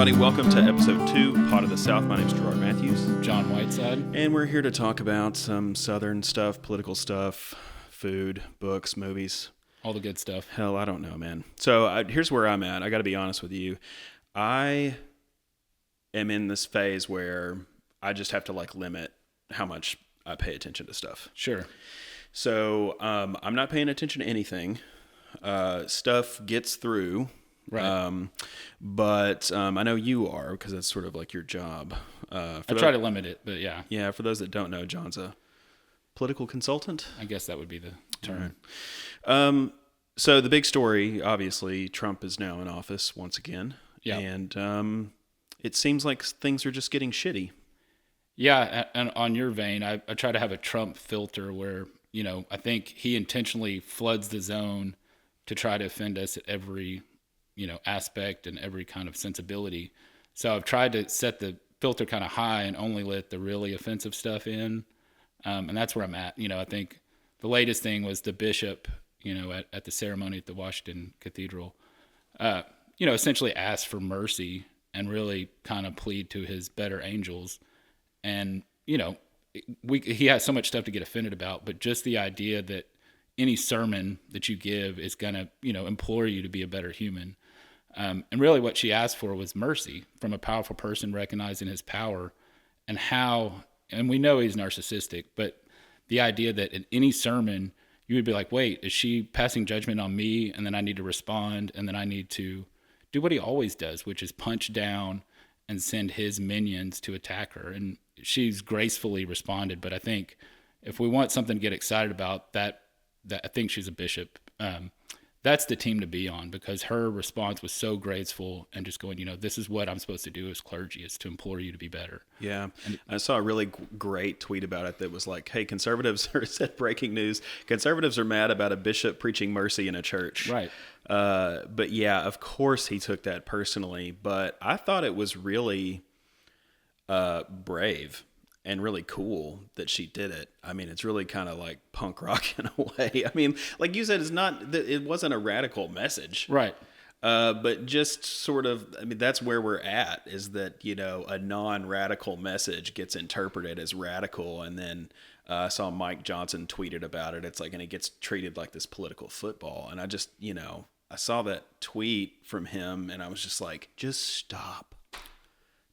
everybody. Welcome to episode 2, Pot of the South. My name is Gerard Matthews. John Whiteside. And we're here to talk about some Southern stuff, political stuff, food, books, movies. All the good stuff. Hell, I don't know, man. So here's where I'm at. I got to be honest with you. I am in this phase where I just have to limit how much I pay attention to stuff. Sure. So I'm not paying attention to anything. Stuff gets through. Right. But I know you are, because that's sort of like your job. I try to limit it, but yeah. Yeah, for those that don't know, John's a political consultant. I guess that would be the term. Right. So the big story, obviously, Trump is now in office once again. Yeah. And it seems like things are just getting shitty. Yeah, and on your vein, I try to have a Trump filter where, I think he intentionally floods the zone to try to offend us at every aspect and every kind of sensibility. So I've tried to set the filter kind of high and only let the really offensive stuff in. And that's where I'm at. I think the latest thing was the bishop, at the ceremony at the Washington Cathedral, essentially asked for mercy and really kind of plead to his better angels. And, he has so much stuff to get offended about, but just the idea that any sermon that you give is going to, implore you to be a better human. And really what she asked for was mercy from a powerful person recognizing his power and we know he's narcissistic, but the idea that in any sermon you would be like, wait, is she passing judgment on me? And then I need to respond. And then I need to do what he always does, which is punch down and send his minions to attack her. And she's gracefully responded. But I think if we want something to get excited about, that I think she's a bishop. That's the team to be on, because her response was so graceful and just going, this is what I'm supposed to do as clergy, is to implore you to be better. Yeah. I saw a really great tweet about it that was like, hey, conservatives said breaking news. Conservatives are mad about a bishop preaching mercy in a church. Right. But yeah, of course he took that personally, but I thought it was really brave and really cool that she did it. I mean, it's really kind of like punk rock in a way. I mean, like you said, it wasn't a radical message. Right. But just sort of, that's where we're at, is that, a non-radical message gets interpreted as radical. And then I saw Mike Johnson tweeted about it. It's like, and it gets treated like this political football. And I just, I saw that tweet from him and I was just like, just stop.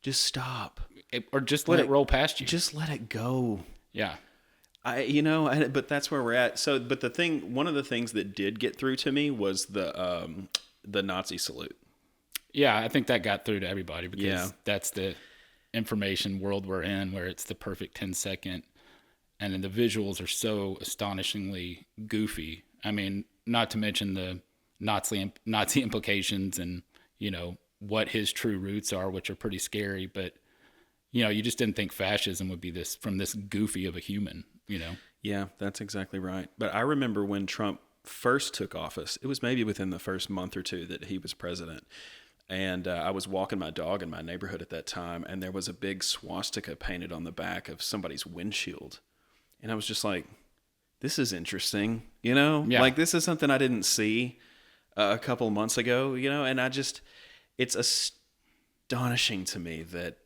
Just stop. Or just let it roll past you. Just let it go. Yeah. But that's where we're at. So, but one of the things that did get through to me was the Nazi salute. Yeah, I think that got through to everybody, because that's the information world we're in, where it's the perfect 10-second, and then the visuals are so astonishingly goofy. I mean, not to mention the Nazi implications and, what his true roots are, which are pretty scary, but you just didn't think fascism would be from this goofy of a human, Yeah, that's exactly right. But I remember when Trump first took office, it was maybe within the first month or two that he was president. And I was walking my dog in my neighborhood at that time, and there was a big swastika painted on the back of somebody's windshield. And I was just like, this is interesting, Yeah. Like, this is something I didn't see a couple months ago, and it's astonishing to me that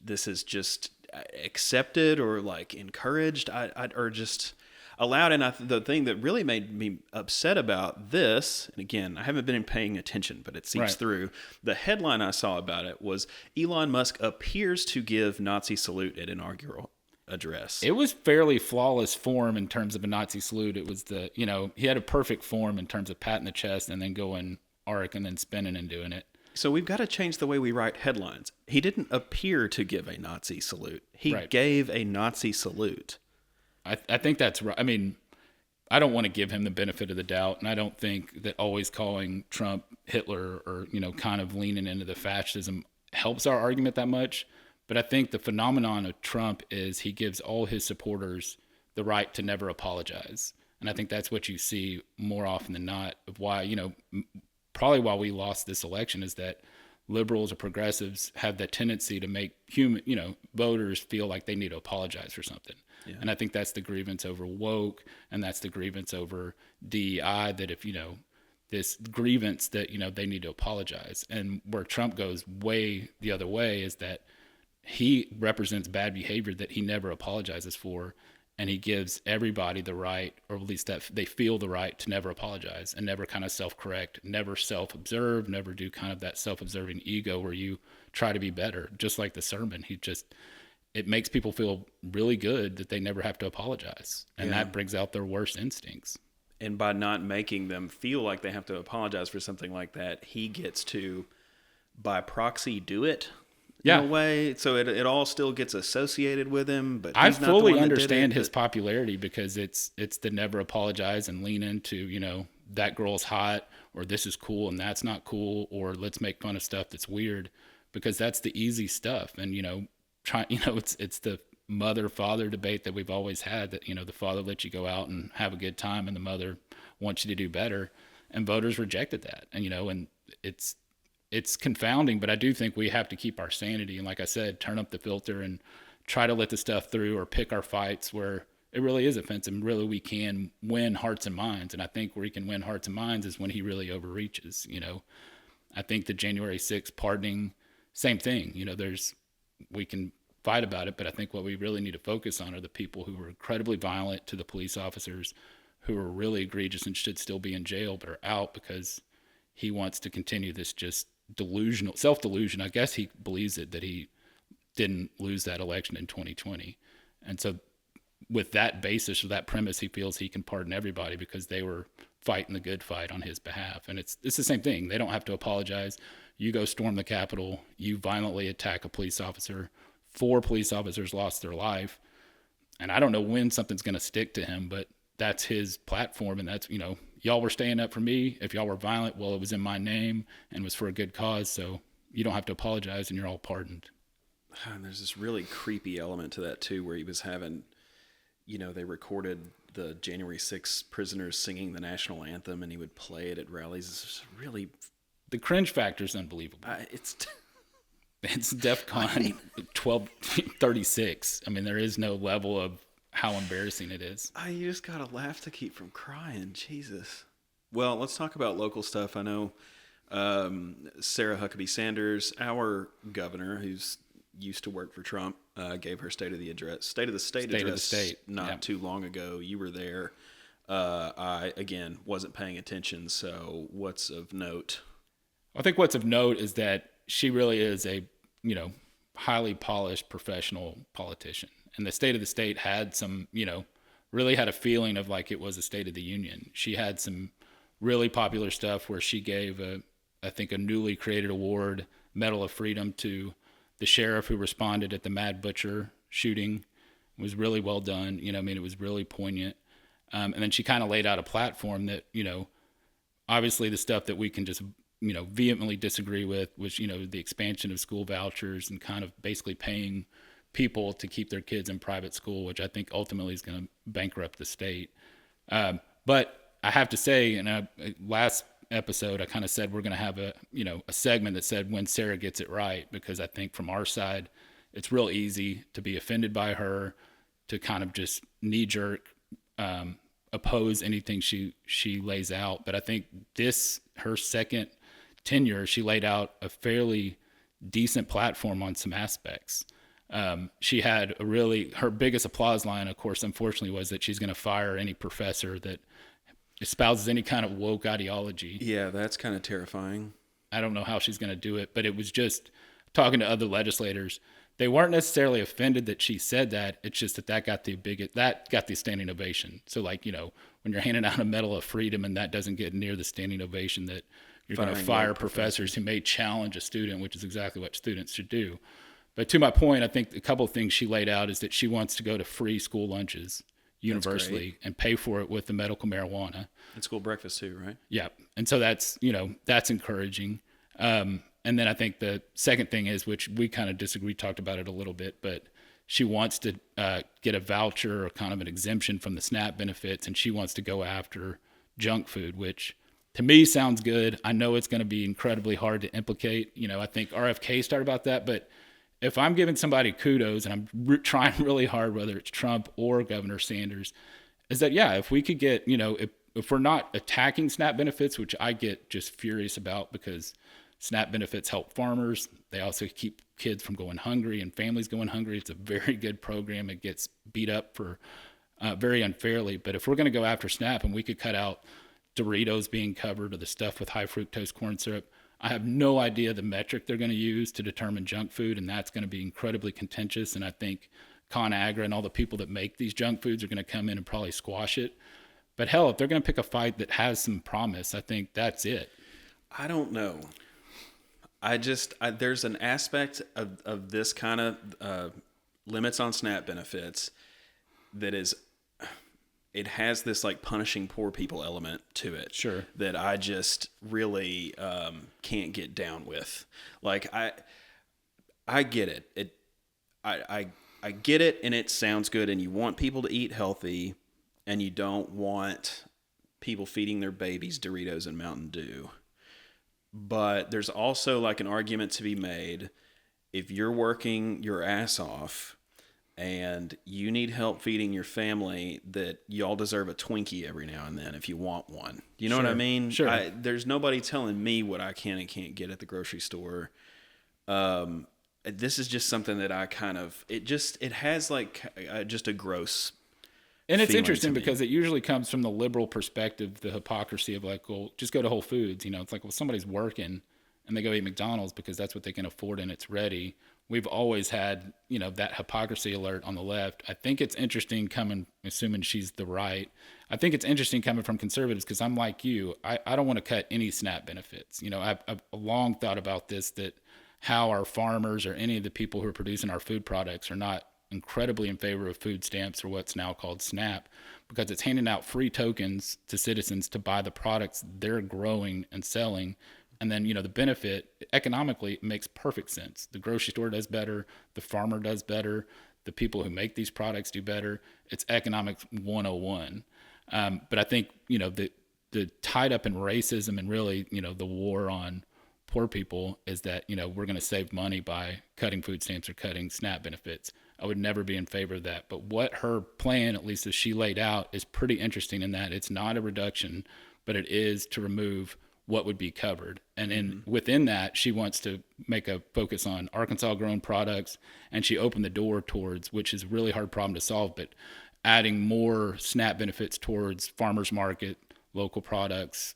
this is just accepted or encouraged, or just allowed. And the thing that really made me upset about this, and again, I haven't been paying attention, but it seeps through. The headline I saw about it was Elon Musk appears to give Nazi salute at inaugural address. It was fairly flawless form in terms of a Nazi salute. It was he had a perfect form in terms of patting the chest and then going arc and then spinning and doing it. So we've got to change the way we write headlines. He didn't appear to give a Nazi salute. He gave a Nazi salute. I think that's right. I mean, I don't want to give him the benefit of the doubt, and I don't think that always calling Trump Hitler or, kind of leaning into the fascism helps our argument that much. But I think the phenomenon of Trump is he gives all his supporters the right to never apologize. And I think that's what you see more often than not of why, probably why we lost this election, is that liberals or progressives have that tendency to make voters feel like they need to apologize for something. Yeah. And I think that's the grievance over woke, and that's the grievance over DEI, that if, this grievance that, they need to apologize. And where Trump goes way the other way is that he represents bad behavior that he never apologizes for. And he gives everybody the right, or at least that they feel the right, to never apologize and never kind of self-correct, never self-observe, never do kind of that self-observing ego where you try to be better. Just like the sermon, it makes people feel really good that they never have to apologize. And that brings out their worst instincts. And by not making them feel like they have to apologize for something like that, he gets to, by proxy, do it. In a way, so it all still gets associated with him. But I fully understand his popularity, because it's the never apologize and lean into, that girl's hot, or this is cool and that's not cool, or let's make fun of stuff that's weird, because that's the easy stuff. And it's the mother-father debate that we've always had, that the father lets you go out and have a good time, and the mother wants you to do better, and voters rejected that. And and it's confounding, but I do think we have to keep our sanity. And like I said, turn up the filter and try to let the stuff through, or pick our fights where it really is offensive. And really, we can win hearts and minds. And I think where he can win hearts and minds is when he really overreaches. I think the January 6th pardoning, same thing. We can fight about it, but I think what we really need to focus on are the people who were incredibly violent to the police officers, who are really egregious and should still be in jail, but are out because he wants to continue this just delusional self-delusion. I guess he believes it, that he didn't lose that election in 2020. And so with that basis, or that premise, he feels he can pardon everybody because they were fighting the good fight on his behalf. And it's the same thing. They don't have to apologize. You go storm the Capitol, you violently attack a police officer. 4 police officers lost their life. And I don't know when something's going to stick to him, but that's his platform. And that's, y'all were staying up for me. If y'all were violent, well, it was in my name and was for a good cause. So you don't have to apologize, and you're all pardoned. And there's this really creepy element to that too, where he was having, they recorded the January 6th prisoners singing the national anthem, and he would play it at rallies. It's really, the cringe factor is unbelievable. It's DEFCON 1236. I mean, there is no level of how embarrassing it is. You just gotta laugh to keep from crying. Jesus. Well, let's talk about local stuff. I know Sarah Huckabee Sanders, our governor, who's used to work for Trump, gave her State of the State address not too long ago. You were there. I, again, wasn't paying attention. So what's of note? I think what's of note is that she really is a, highly polished professional politician. And the State of the State had some, really had a feeling of like it was a State of the Union. She had some really popular stuff where she gave I think a newly created award, Medal of Freedom, to the sheriff who responded at the Mad Butcher shooting. It was really well done. It was really poignant. And then she kind of laid out a platform that, obviously the stuff that we can just, vehemently disagree with was, the expansion of school vouchers and kind of basically paying people to keep their kids in private school, which I think ultimately is going to bankrupt the state. But I have to say, in last episode, I kind of said we're going to have a segment that said when Sarah gets it right, because I think from our side, it's real easy to be offended by her, to kind of just knee-jerk oppose anything she lays out. But I think her second tenure, she laid out a fairly decent platform on some aspects. She had her biggest applause line, of course, unfortunately, was that she's going to fire any professor that espouses any kind of woke ideology. Yeah, that's kind of terrifying. I don't know how she's going to do it, but it was just talking to other legislators. They weren't necessarily offended that she said that. It's just that got the standing ovation. So like, when you're handing out a Medal of Freedom and that doesn't get near the standing ovation, that you're going to fire professors who may challenge a student, which is exactly what students should do. But to my point, I think a couple of things she laid out is that she wants to go to free school lunches universally and pay for it with the medical marijuana. And school breakfast too, right? Yeah. And so that's encouraging. And then I think the second thing is, which we kind of disagree, talked about it a little bit, but she wants to get a voucher or kind of an exemption from the SNAP benefits, and she wants to go after junk food, which to me sounds good. I know it's going to be incredibly hard to implicate. I think RFK started about that, but if I'm giving somebody kudos, and I'm trying really hard, whether it's Trump or Governor Sanders, is that, if we could get, if we're not attacking SNAP benefits, which I get just furious about because SNAP benefits help farmers. They also keep kids from going hungry and families going hungry. It's a very good program. It gets beat up for very unfairly. But if we're going to go after SNAP and we could cut out Doritos being covered or the stuff with high fructose corn syrup, I have no idea the metric they're going to use to determine junk food, and that's going to be incredibly contentious. And I think ConAgra and all the people that make these junk foods are going to come in and probably squash it. But hell, if they're going to pick a fight that has some promise, I think that's it. I don't know. There's an aspect of this kind of limits on SNAP benefits that is, it has this like punishing poor people element to it. Sure. That I just really can't get down with. Like I get it. I get it, and it sounds good, and you want people to eat healthy, and you don't want people feeding their babies Doritos and Mountain Dew. But there's also like an argument to be made if you're working your ass off and you need help feeding your family, that y'all deserve a Twinkie every now and then if you want one. You know what I mean? Sure. There's nobody telling me what I can and can't get at the grocery store. This is just something that I kind of, it has like just a gross. And it's interesting because it usually comes from the liberal perspective, the hypocrisy of like, well, just go to Whole Foods. You know, it's like, well, somebody's working and they go eat McDonald's because that's what they can afford and it's ready. We've always had, you know, that hypocrisy alert on the left. I think it's interesting coming, assuming she's the right. I think it's interesting coming from conservatives because I'm like you. I don't want to cut any SNAP benefits. You know, I've long thought about this, that how our farmers or any of the people who are producing our food products are not incredibly in favor of food stamps, or what's now called SNAP, because it's handing out free tokens to citizens to buy the products they're growing and selling. And then, you know, the benefit economically makes perfect sense. The grocery store does better. The farmer does better. The people who make these products do better. It's economics 101. But I think, you know, the tied up in racism and really, you know, the war on poor people is that, you know, we're going to save money by cutting food stamps or cutting SNAP benefits. I would never be in favor of that. But what her plan, at least as she laid out, is pretty interesting in that it's not a reduction, but it is to remove what would be covered. And within that, she wants to make a focus on Arkansas grown products. And she opened the door towards, which is a really hard problem to solve, but adding more SNAP benefits towards farmers market, local products.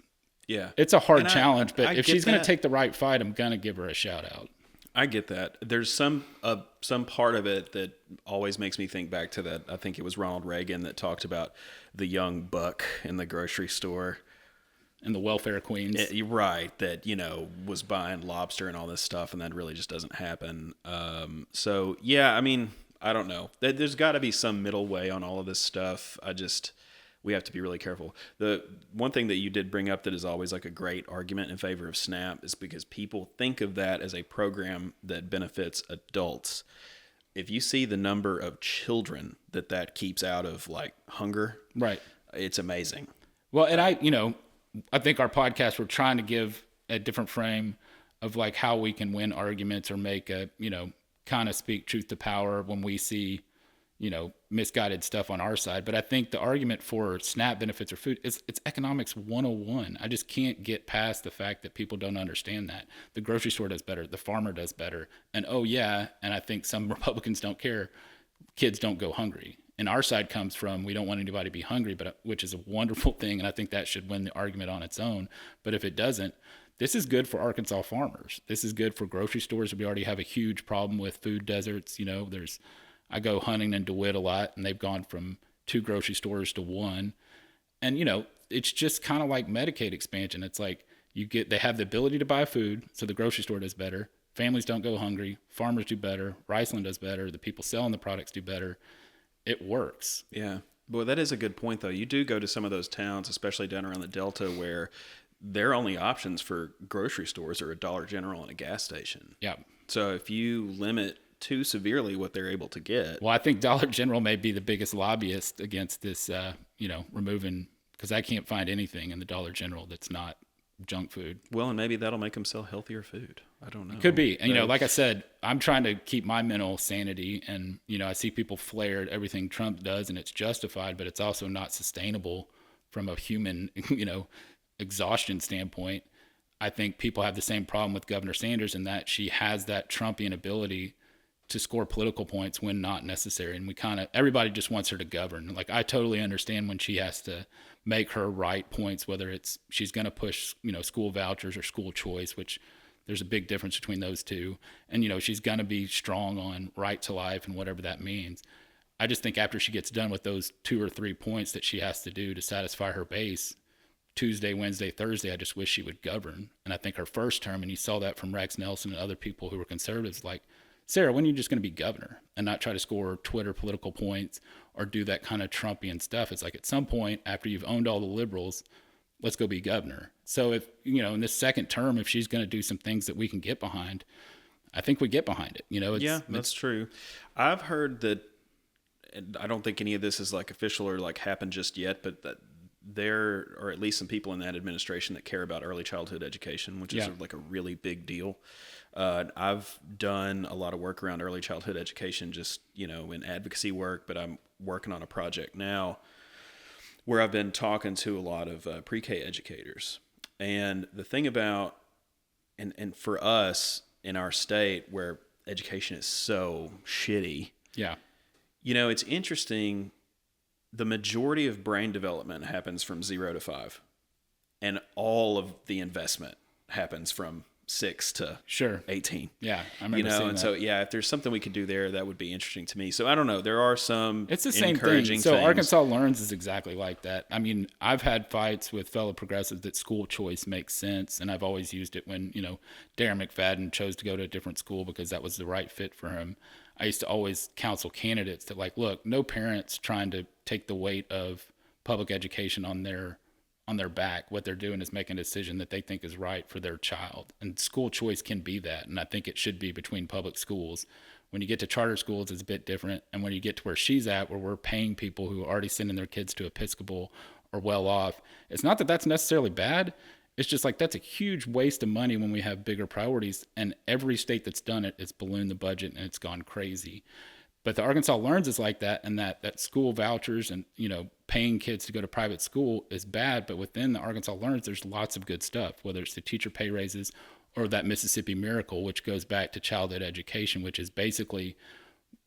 Yeah. It's a hard challenge, but if she's going to that. take the right fight, I'm going to give her a shout out. I get that. There's some part of it that always makes me think back to that. I think it was Ronald Reagan that talked about the young buck in the grocery store. And the welfare queens. Right. That, you know, was buying lobster and all this stuff, and that really just doesn't happen. So, yeah, I mean, I don't know. There's got to be some middle way on all of this stuff. We have to be really careful. The one thing that you did bring up that is always like a great argument in favor of SNAP is because people think of that as a program that benefits adults. If you see the number of children that keeps out of like hunger, right, it's amazing. Well, and I think our podcast, we're trying to give a different frame of like how we can win arguments or make a, you know, kind of speak truth to power when we see, you know, misguided stuff on our side. But I think the argument for SNAP benefits or food it's economics 101. I just can't get past the fact that people don't understand that. The grocery store does better. The farmer does better. And and I think some Republicans don't care, kids don't go hungry. And our side comes from, we don't want anybody to be hungry, but which is a wonderful thing. And I think that should win the argument on its own. But if it doesn't, this is good for Arkansas farmers. This is good for grocery stores. We already have a huge problem with food deserts. You know, I go hunting in DeWitt a lot, and they've gone from 2 grocery stores to 1. And, you know, it's just kind of like Medicaid expansion. It's like they have the ability to buy food, so the grocery store does better. Families don't go hungry. Farmers do better. Riceland does better. The people selling the products do better. It works. Yeah. Boy, that is a good point, though. You do go to some of those towns, especially down around the Delta, where their only options for grocery stores are a Dollar General and a gas station. Yeah. So if you limit too severely what they're able to get. Well, I think Dollar General may be the biggest lobbyist against this, you know, removing, because I can't find anything in the Dollar General that's not junk food. Well, and maybe that'll make them sell healthier food. I don't know. It could be. And, you know, like I said, I'm trying to keep my mental sanity. And, you know, I see people flare at everything Trump does, and it's justified, but it's also not sustainable from a human, exhaustion standpoint. I think people have the same problem with Governor Sanders in that she has that Trumpian ability to score political points when not necessary. And everybody just wants her to govern. Like, I totally understand when she has to make her right points, whether it's she's going to push, school vouchers or school choice, which there's a big difference between those two. And, she's going to be strong on right to life and whatever that means. I just think after she gets done with those 2 or 3 points that she has to do to satisfy her base, Tuesday, Wednesday, Thursday, I just wish she would govern. And I think her first term, and you saw that from Rex Nelson and other people who were conservatives, like, Sarah, when are you just going to be governor and not try to score Twitter political points or do that kind of Trumpian stuff? It's like, at some point, after you've owned all the liberals, let's go be governor. So if, in this second term, if she's going to do some things that we can get behind, I think we get behind it. That's true. I've heard that, and I don't think any of this is like official or like happened just yet, but that there are at least some people in that administration that care about early childhood education, which is like a really big deal. I've done a lot of work around early childhood education, just, in advocacy work, but I'm working on a project now where I've been talking to a lot of pre-K educators. And the thing about, and for us in our state where education is so shitty, it's interesting. The majority of brain development happens from 0 to 5, and all of the investment happens from 6 to 18. Yeah, I remember seeing that. So if there's something we could do there, that would be interesting to me. So I don't know. There are some It's the same encouraging thing. So things. Arkansas Learns is exactly like that. I mean, I've had fights with fellow progressives that school choice makes sense, and I've always used it when, Darren McFadden chose to go to a different school because that was the right fit for him. I used to always counsel candidates that, like, look, no parent's trying to take the weight of public education on their back. What they're doing is making a decision that they think is right for their child. And school choice can be that. And I think it should be between public schools. When you get to charter schools, it's a bit different. And when you get to where she's at, where we're paying people who are already sending their kids to Episcopal or well off, it's not that that's necessarily bad. It's just like, that's a huge waste of money when we have bigger priorities. And every state that's done it, it's ballooned the budget and it's gone crazy. But the Arkansas Learns is like that, and that school vouchers and, paying kids to go to private school is bad. But within the Arkansas Learns, there's lots of good stuff, whether it's the teacher pay raises or that Mississippi Miracle, which goes back to childhood education, which is basically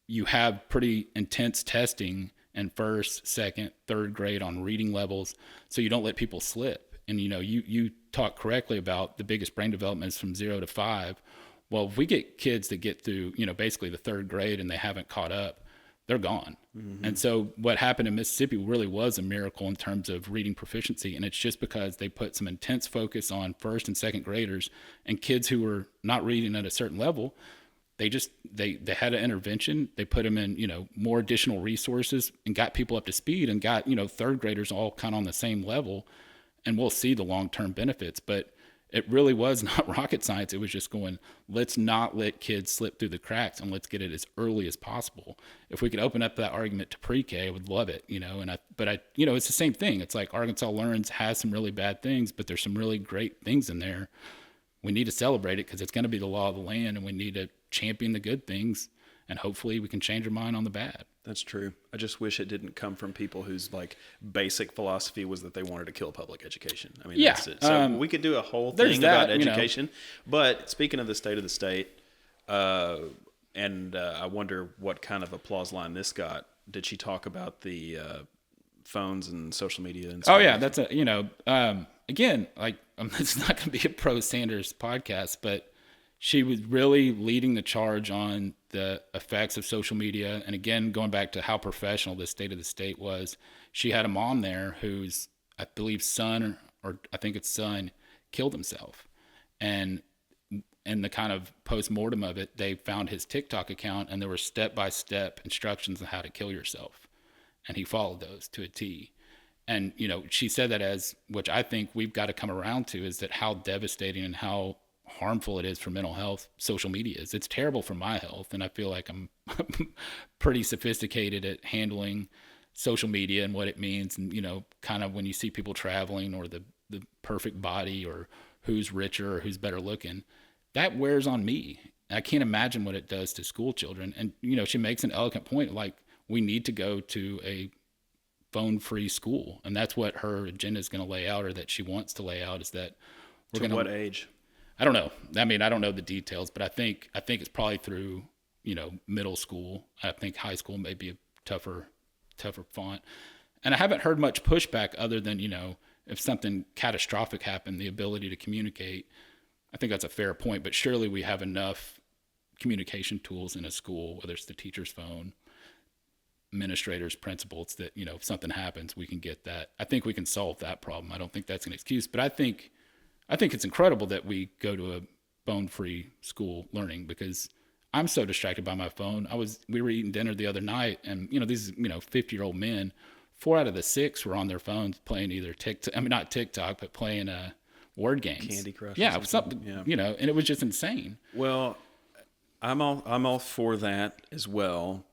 you have pretty intense testing in first, second, third grade on reading levels, so you don't let people slip. And, you talk correctly about the biggest brain development is from 0 to 5. Well, if we get kids that get through, basically the third grade and they haven't caught up, they're gone. Mm-hmm. And so what happened in Mississippi really was a miracle in terms of reading proficiency. And it's just because they put some intense focus on first and second graders, and kids who were not reading at a certain level, they had an intervention. They put them in, more additional resources and got people up to speed and got, third graders all kind of on the same level. And we'll see the long-term benefits. But it really was not rocket science. It was just going, let's not let kids slip through the cracks, and let's get it as early as possible. If we could open up that argument to pre-K, I would love it, but it's the same thing. It's like Arkansas Learns has some really bad things, but there's some really great things in there. We need to celebrate it because it's going to be the law of the land, and we need to champion the good things, and hopefully we can change our mind on the bad. That's true. I just wish it didn't come from people whose like basic philosophy was that they wanted to kill public education. I mean, that's it. So we could do a whole thing about education. But speaking of the state of the state, and I wonder what kind of applause line this got. Did she talk about the phones and social media? And oh yeah, that's again, like it's not going to be a pro Sanders podcast, but she was really leading the charge on the effects of social media. And again, going back to how professional the state of the state was, she had a mom there whose, I believe, son, or I think it's son, killed himself. And in the kind of post-mortem of it, they found his TikTok account, and there were step-by-step instructions on how to kill yourself. And he followed those to a T. And, she said that as, which I think we've got to come around to, is that how devastating and how harmful it is for mental health social media is. It's terrible for my health, and I feel like I'm pretty sophisticated at handling social media and what it means, and kind of when you see people traveling or the perfect body or who's richer or who's better looking, that wears on me. I can't imagine what it does to school children. And she makes an eloquent point, like, we need to go to a phone-free school. And that's what her agenda is going to lay out, or that she wants to lay out, is that we're going to... what age? I don't know. I mean, I don't know the details, but I think it's probably through, middle school. I think high school may be a tougher font. And I haven't heard much pushback other than, if something catastrophic happened, the ability to communicate. I think that's a fair point, but surely we have enough communication tools in a school, whether it's the teacher's phone, administrators, principals, that, if something happens, we can get that. I think we can solve that problem. I don't think that's an excuse, but I think it's incredible that we go to a phone-free school learning, because I'm so distracted by my phone. We were eating dinner the other night, and these 50-year-old men, 4 out of the 6 were on their phones playing either TikTok. I mean, not TikTok, but playing word games, Candy Crush. Yeah, something. Yeah. And it was just insane. Well, I'm all for that as well.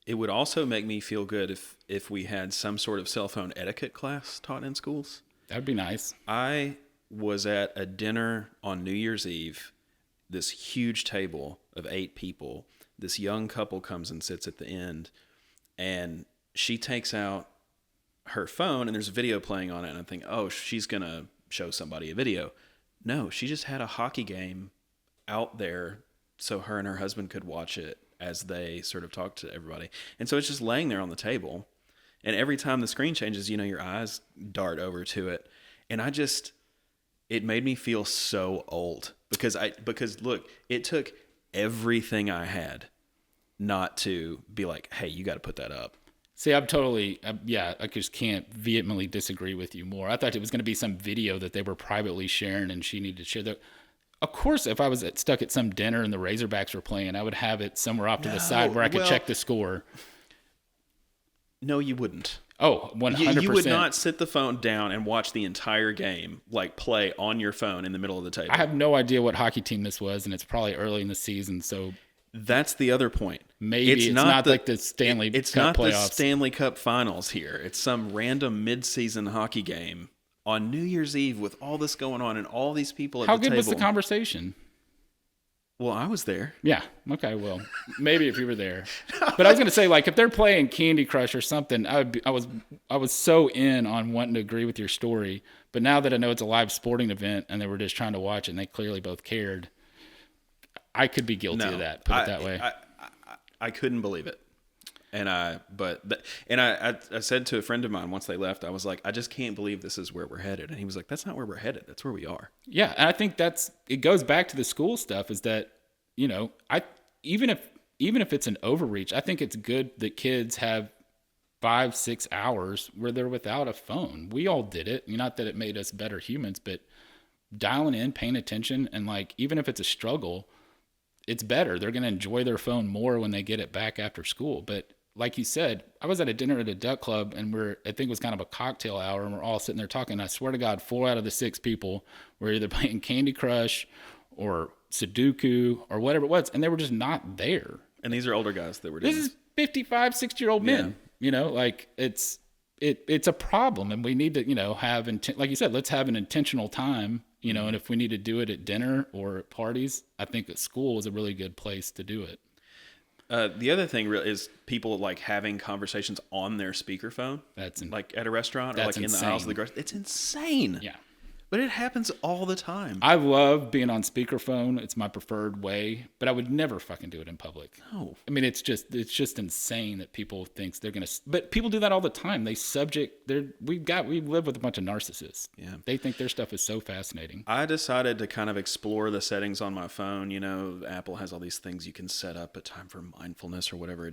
It would also make me feel good if we had some sort of cell phone etiquette class taught in schools. That'd be nice. I was at a dinner on New Year's Eve, this huge table of 8 people. This young couple comes and sits at the end, and she takes out her phone, and there's a video playing on it, and I think, oh, she's going to show somebody a video. No, she just had a hockey game out there so her and her husband could watch it as they sort of talked to everybody. And so it's just laying there on the table, and every time the screen changes, your eyes dart over to it. And it made me feel so old, because look, it took everything I had not to be like, hey, you got to put that up. See, I just can't vehemently disagree with you more. I thought it was going to be some video that they were privately sharing and she needed to share that. Of course, if I was stuck at some dinner and the Razorbacks were playing, I would have it somewhere off to the side where I could check the score. No, you wouldn't. Oh, 100%. You would not sit the phone down and watch the entire game, like play on your phone in the middle of the table. I have no idea what hockey team this was, and it's probably early in the season, so... That's the other point. Maybe it's not like the Stanley Cup playoffs. It's not the Stanley Cup finals here. It's some random mid-season hockey game on New Year's Eve with all this going on and all these people at the table. How good was the conversation? Well, I was there. Yeah. Okay. Well, maybe if you were there. But I was going to say, like, if they're playing Candy Crush or something, I was so in on wanting to agree with your story. But now that I know it's a live sporting event and they were just trying to watch it and they clearly both cared, I could be guilty of that. Put it that way. I couldn't believe it. And I said to a friend of mine once they left, I was like, I just can't believe this is where we're headed. And he was like, that's not where we're headed. That's where we are. Yeah. And I think it goes back to the school stuff, is that, even if it's an overreach, I think it's good that kids have 5-6 hours where they're without a phone. We all did it. Not that it made us better humans, but dialing in, paying attention, and like, even if it's a struggle, it's better. They're going to enjoy their phone more when they get it back after school. But like you said, I was at a dinner at a duck club, and I think it was kind of a cocktail hour, and we're all sitting there talking. And I swear to God, 4 out of the 6 people were either playing Candy Crush or Sudoku or whatever it was, and they were just not there. And these are older guys that were doing this. Is 55, 60-year-old men. Yeah. Like it's a problem, and we need to, have, like you said, let's have an intentional time. And if we need to do it at dinner or at parties, I think that school is a really good place to do it. The other thing is people like having conversations on their speakerphone. Like at a restaurant or like in the aisles of the grocery. It's insane. Yeah. But it happens all the time. I love being on speakerphone. It's my preferred way, but I would never fucking do it in public. No. I mean, it's just insane that people think they're going to, but people do that all the time. We live with a bunch of narcissists. Yeah. They think their stuff is so fascinating. I decided to kind of explore the settings on my phone. Apple has all these things you can set up, a time for mindfulness or whatever.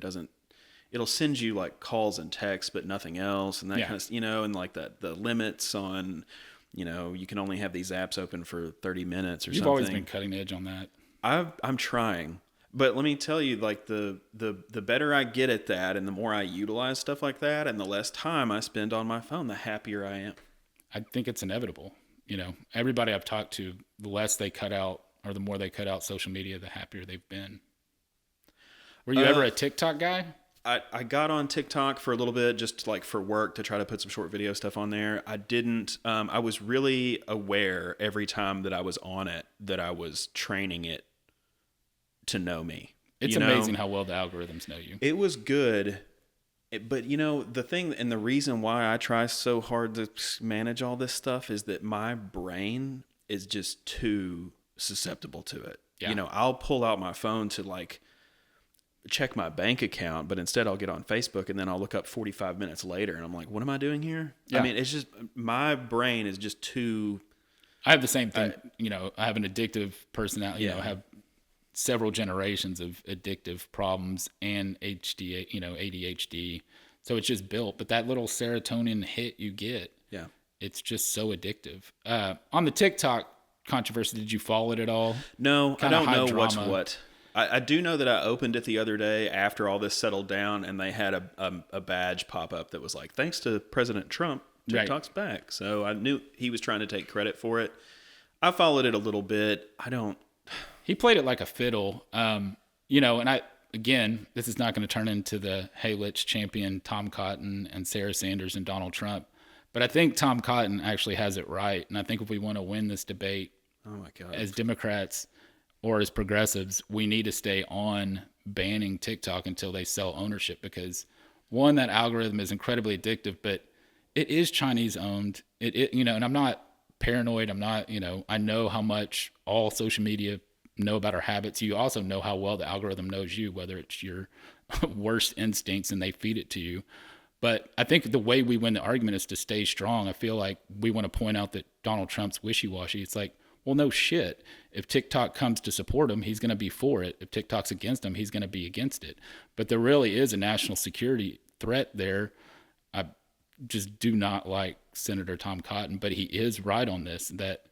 It'll send you like calls and texts, but nothing else. And that kind of, and like the limits on, you can only have these apps open for 30 minutes or something. You've always been cutting edge on that. I'm trying. But let me tell you, like the better I get at that and the more I utilize stuff like that and the less time I spend on my phone, the happier I am. I think it's inevitable. Everybody I've talked to, the less they cut out or the more they cut out social media, the happier they've been. Were you ever a TikTok guy? I got on TikTok for a little bit, just like for work, to try to put some short video stuff on there. I didn't, I was really aware every time that I was on it that I was training it to know me. It's amazing how well the algorithms know you. It was good But the thing and the reason why I try so hard to manage all this stuff is that my brain is just too susceptible to it. Yeah. I'll pull out my phone to check my bank account, but instead I'll get on Facebook and then I'll look up 45 minutes later and I'm like, what am I doing here? Yeah. I mean, it's just my brain is just too. I have the same thing. I have an addictive personality. I have several generations of addictive problems and ADHD. So it's just built. But that little serotonin hit you get, it's just so addictive. On the TikTok controversy, did you follow it at all? No, I don't know what's drama. what. I do know that I opened it the other day after all this settled down, and they had a badge pop up that was like, thanks to President Trump, TikTok's back. So I knew he was trying to take credit for it. I followed it a little bit. He played it like a fiddle. And this is not going to turn into the, hey, let's champion Tom Cotton and Sarah Sanders and Donald Trump. But I think Tom Cotton actually has it right. And I think if we want to win this debate as Democrats or as progressives, we need to stay on banning TikTok until they sell ownership, because one, that algorithm is incredibly addictive, but it is Chinese owned. And I'm not paranoid. I'm not, I know how much all social media know about our habits. You also know how well the algorithm knows you, whether it's your worst instincts and they feed it to you. But I think the way we win the argument is to stay strong. I feel like we want to point out that Donald Trump's wishy-washy. It's like, well, no shit. If TikTok comes to support him, he's going to be for it. If TikTok's against him, he's going to be against it. But there really is a national security threat there. I just do not like Senator Tom Cotton, but he is right on this, that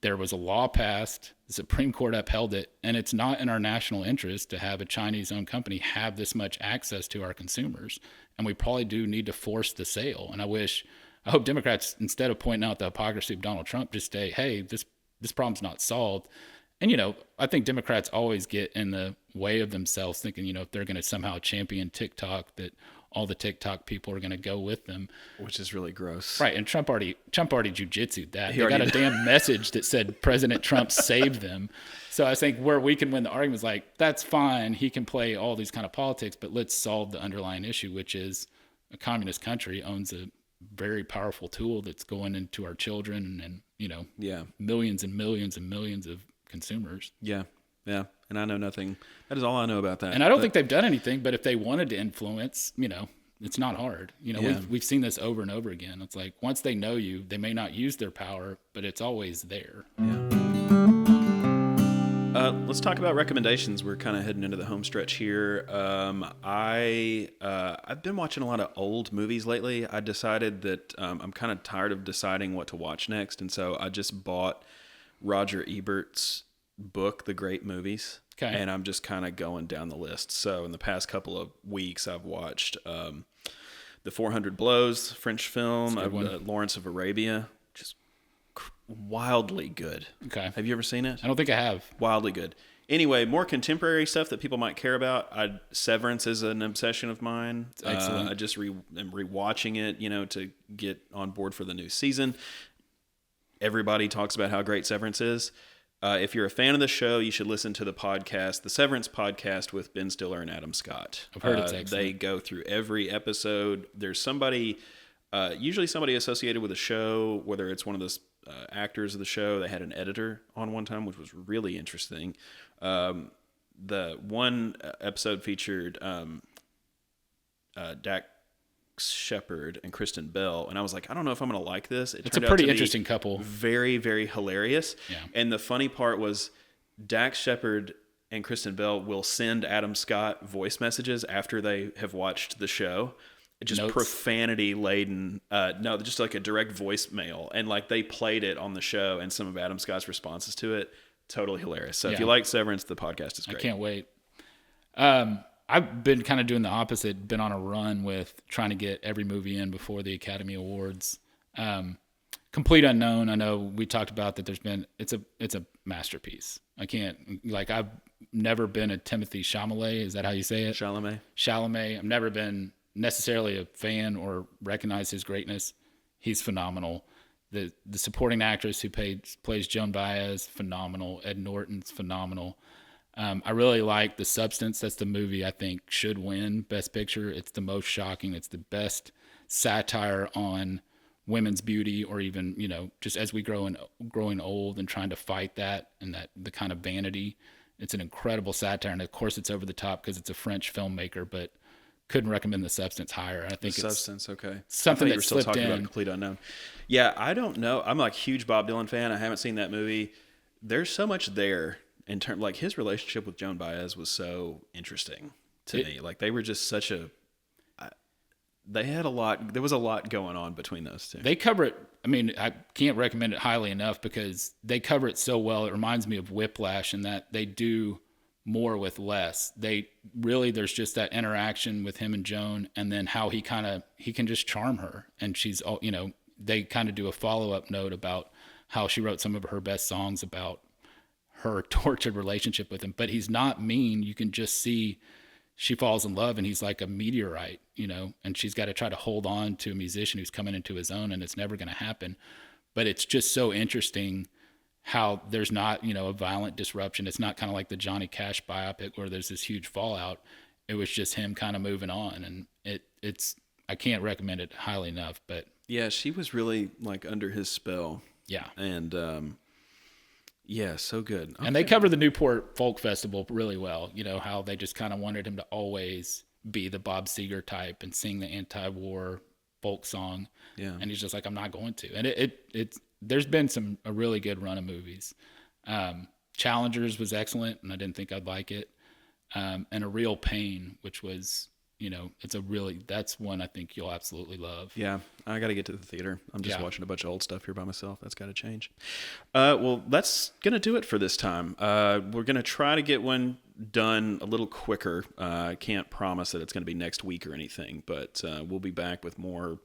there was a law passed, the Supreme Court upheld it, and it's not in our national interest to have a Chinese-owned company have this much access to our consumers. And we probably do need to force the sale. And I hope Democrats, instead of pointing out the hypocrisy of Donald Trump, just say, hey, this problem's not solved. And, I think Democrats always get in the way of themselves thinking, if they're going to somehow champion TikTok, that all the TikTok people are going to go with them. Which is really gross. Right. And Trump already jujitsu'd that. They got a damn message that said President Trump saved them. So I think where we can win the argument is like, that's fine. He can play all these kind of politics, but let's solve the underlying issue, which is a communist country owns a very powerful tool that's going into our children and, millions and millions and millions of consumers. Yeah. Yeah. And I know nothing. That is all I know about that. And I don't think they've done anything, but if they wanted to influence, it's not hard. We've seen this over and over again. It's like, once they know you, they may not use their power, but it's always there. Yeah. Let's talk about recommendations. We're kind of heading into the home stretch here. I've been watching a lot of old movies lately. I decided that I'm kind of tired of deciding what to watch next. And so I just bought Roger Ebert's book, The Great Movies. Okay. And I'm just kind of going down the list. So in the past couple of weeks, I've watched The 400 Blows, French film, Lawrence of Arabia, just wildly good. Okay. Have you ever seen it? I don't think I have. Wildly good. Anyway, more contemporary stuff that people might care about. Severance is an obsession of mine. Excellent. I just am rewatching it, to get on board for the new season. Everybody talks about how great Severance is. If you're a fan of the show, you should listen to the podcast, the Severance podcast with Ben Stiller and Adam Scott. I've heard it's excellent. They go through every episode. There's somebody, usually somebody associated with the show, whether it's one of the actors of the show. They had an editor on one time, which was really interesting. The one episode featured Dax Shepard and Kristen Bell, and I was like, I don't know if I'm going to like this. It's a pretty interesting couple. Very, very hilarious. Yeah. And the funny part was Dax Shepard and Kristen Bell will send Adam Scott voice messages after they have watched the show. Just Notes. Profanity laden. No, just like a direct voicemail. And like they played it on the show and some of Adam Scott's responses to it. Totally hilarious. So if you like Severance, the podcast is great. I can't wait. I've been kind of doing the opposite, been on a run with trying to get every movie in before the Academy Awards. Complete Unknown, I know we talked about that it's a masterpiece. I've never been a Timothy Chalamet. Is that how you say it? Chalamet. I've never been necessarily a fan or recognize his greatness. He's phenomenal. The supporting actress who plays Joan Baez, phenomenal. Ed Norton's phenomenal. I really like The Substance. That's the movie I think should win Best Picture. It's the most shocking. It's the best satire on women's beauty, or even, just as we growing old and trying to fight that, and that the kind of vanity. It's an incredible satire, and of course it's over the top because it's a French filmmaker, but couldn't recommend The Substance higher. I think Substance, okay. Something you were that still slipped talking in. about Complete Unknown. Yeah, I don't know. I'm like a huge Bob Dylan fan. I haven't seen that movie. There's so much there in terms, like his relationship with Joan Baez was so interesting to me. Like they were just such a. They had a lot. There was a lot going on between those two. They cover it. I mean, I can't recommend it highly enough because they cover it so well. It reminds me of Whiplash in that they do more with less. There's just that interaction with him and Joan, and then how he can just charm her, and she's all, they kind of do a follow-up note about how she wrote some of her best songs about her tortured relationship with him, but he's not mean. You can just see she falls in love, and he's like a meteorite, and she's got to try to hold on to a musician who's coming into his own, and it's never going to happen. But it's just so interesting how there's not, a violent disruption. It's not kind of like the Johnny Cash biopic where there's this huge fallout. It was just him kind of moving on, and I can't recommend it highly enough. But yeah, she was really like under his spell. Yeah. And yeah, so good. Okay. And they cover the Newport Folk Festival really well. How they just kind of wanted him to always be the Bob Seger type and sing the anti-war folk song. Yeah. And he's just like, I'm not going to. And there's been a really good run of movies. Challengers was excellent, and I didn't think I'd like it. And A Real Pain, which was, that's one I think you'll absolutely love. Yeah, I got to get to the theater. I'm just watching a bunch of old stuff here by myself. That's got to change. Well, that's going to do it for this time. We're going to try to get one done a little quicker. I can't promise that it's going to be next week or anything, but we'll be back with more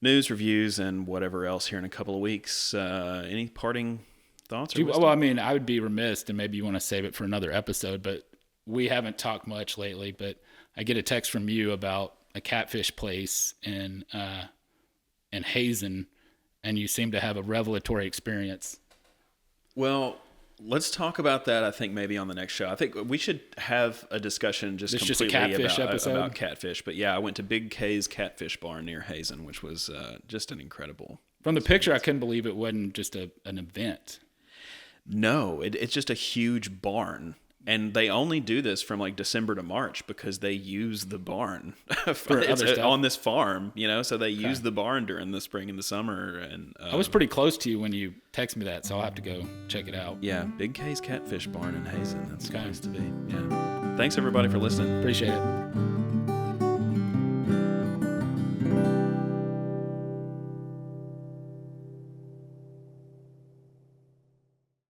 news, reviews, and whatever else here in a couple of weeks. Any parting thoughts? Well, I mean, I would be remiss, and maybe you want to save it for another episode, but we haven't talked much lately, but I get a text from you about a catfish place in Hazen, and you seem to have a revelatory experience. Well, let's talk about that. I think maybe on the next show. I think we should have a discussion just about catfish. But yeah, I went to Big K's Catfish Bar near Hazen, which was just an incredible. From the picture, I couldn't believe it wasn't just an event. No, it's just a huge barn. And they only do this from like December to March because they use the barn on this farm, so they use the barn during the spring and the summer. And I was pretty close to you when you texted me that, so I'll have to go check it out. Yeah, Big K's Catfish Barn in Hazen. That's nice to be. Yeah. Thanks everybody for listening. Appreciate it.